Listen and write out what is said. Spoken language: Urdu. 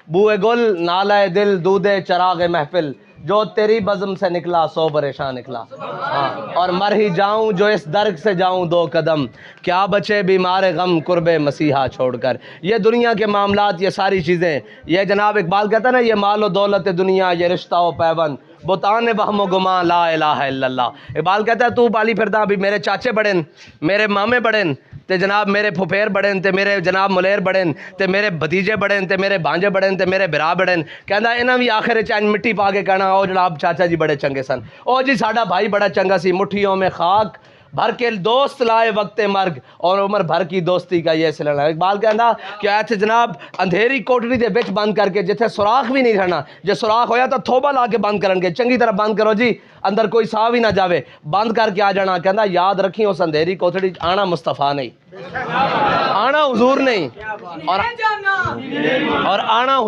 بوئے گل نالہ دل دودے چراغ محفل، جو تیری بزم سے نکلا سو پریشان نکلا۔ اور مر ہی جاؤں جو اس درد سے جاؤں دو قدم، کیا بچے بیمار غم قرب مسیحا چھوڑ کر۔ یہ دنیا کے معاملات، یہ ساری چیزیں، یہ جناب اقبال کہتا ہے نا، یہ مال و دولت دنیا، یہ رشتہ و پیوند، بتان وہم و گماں لا الہ الا اللہ۔ اقبال کہتا ہے تو بالی پھردا بھی میرے چاچے بڑھن، میرے مامے بڑھن، تے جناب میرے پھپھیر بڑھن، تے میرے جناب ملیر بڑھن، تے میرے بھتیجے بڑھن، تے میرے بھانجے بڑھن، تے میرے بھرا بڑھن۔ کہندا انہاں بھی آخر چین مٹی پا کے کہنا او جناب چاچا جی بڑے چنگے سن، او جی ساڈا بھائی بڑا چنگا سی، مٹھیوں میں خاک بھر کے دوست لائے وقت مرگ، اور عمر بھر کی دوستی کا یہ سلسلہ۔ اقبال کہندا کہ ایتھے جناب اندھیری کوٹڑی دے وچ بند کر کے جتھے سوراخ بھی نہیں رہنا، جے سوراخ ہویا تو تھوبا لا کے بند کرن گے، چنگی طرح بند کرو جی، اندر کوئی سا بھی نہ جاوے، بند کر کے آ جانا۔ کہندا یاد رکھی اس اندھیری کوٹڑی آنا مصطفیٰ نہیں، آنا حضور نہیں، اور آنا